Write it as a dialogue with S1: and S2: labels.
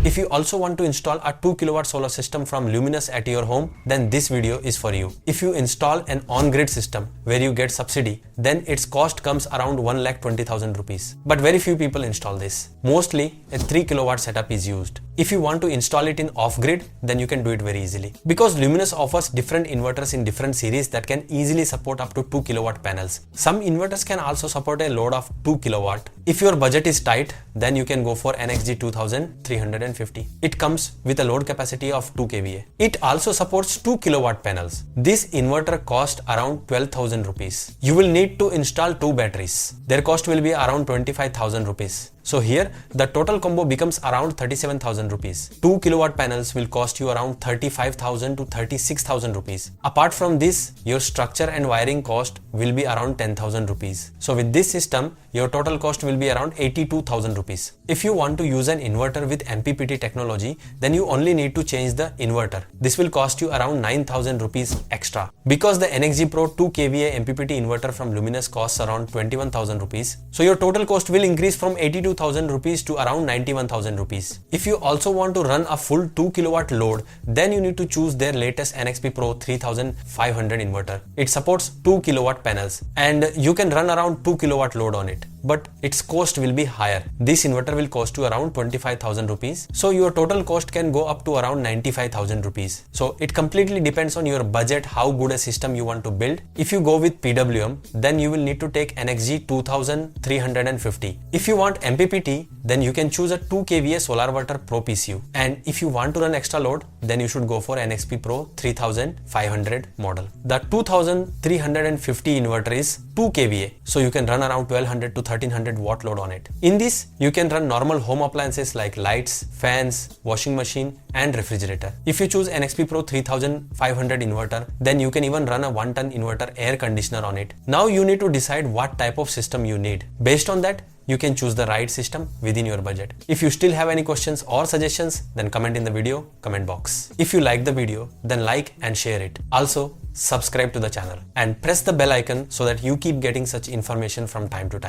S1: If you also want to install a 2 kilowatt solar system from Luminous at your home, then this video is for you. If you install an on-grid system where you get subsidy, then its cost comes around 1,20,000 rupees. But very few people install this. Mostly a 3 kilowatt setup is used. If you want to install it in off-grid, then you can do it very easily. Because Luminous offers different inverters in different series that can easily support up to 2 kilowatt panels. Some inverters can also support a load of 2 kilowatt. If your budget is tight, then you can go for NXG 2350. It comes with a load capacity of 2 kVA. It also supports 2 kilowatt panels. This inverter costs around 12,000 rupees. You will need to install 2 batteries. Their cost will be around 25,000 rupees. So here, the total combo becomes around 37,000 rupees. 2 kilowatt panels will cost you around 35,000 to 36,000 rupees. Apart from this, your structure and wiring cost will be around 10,000 rupees. So with this system, your total cost will be around 82,000 rupees. If you want to use an inverter with MPPT technology, then you only need to change the inverter. This will cost you around 9,000 rupees extra. Because the NXG Pro 2 kVA MPPT inverter from Luminous costs around 21,000 rupees. So your total cost will increase from 82,000 rupees to around 91,000 rupees. If you also want to run a full 2 kilowatt load, then you need to choose their latest NXG Pro 3500 inverter. It supports 2 kilowatt panels and you can run around 2 kilowatt load on it. But its cost will be higher. This inverter will cost you around 25,000 rupees. So your total cost can go up to around 95,000 rupees. So it completely depends on your budget, how good a system you want to build. If you go with PWM, then you will need to take NXG 2350. If you want MPPT, then you can choose a 2 kVA solar inverter Pro PCU. And if you want to run extra load, then you should go for NXG Pro 3500 model. The 2350 inverter is 2 kVA. So you can run around 1200 to 1300 watt load on it. In this, you can run normal home appliances like lights, fans, washing machine and refrigerator. If you choose NXG Pro 3500 inverter, then you can even run a 1-ton inverter air conditioner on it. Now you need to decide what type of system you need. Based on that, you can choose the right system within your budget. If you still have any questions or suggestions, then comment in the video comment box. If you like the video, then like and share it. Also, subscribe to the channel and press the bell icon so that you keep getting such information from time to time.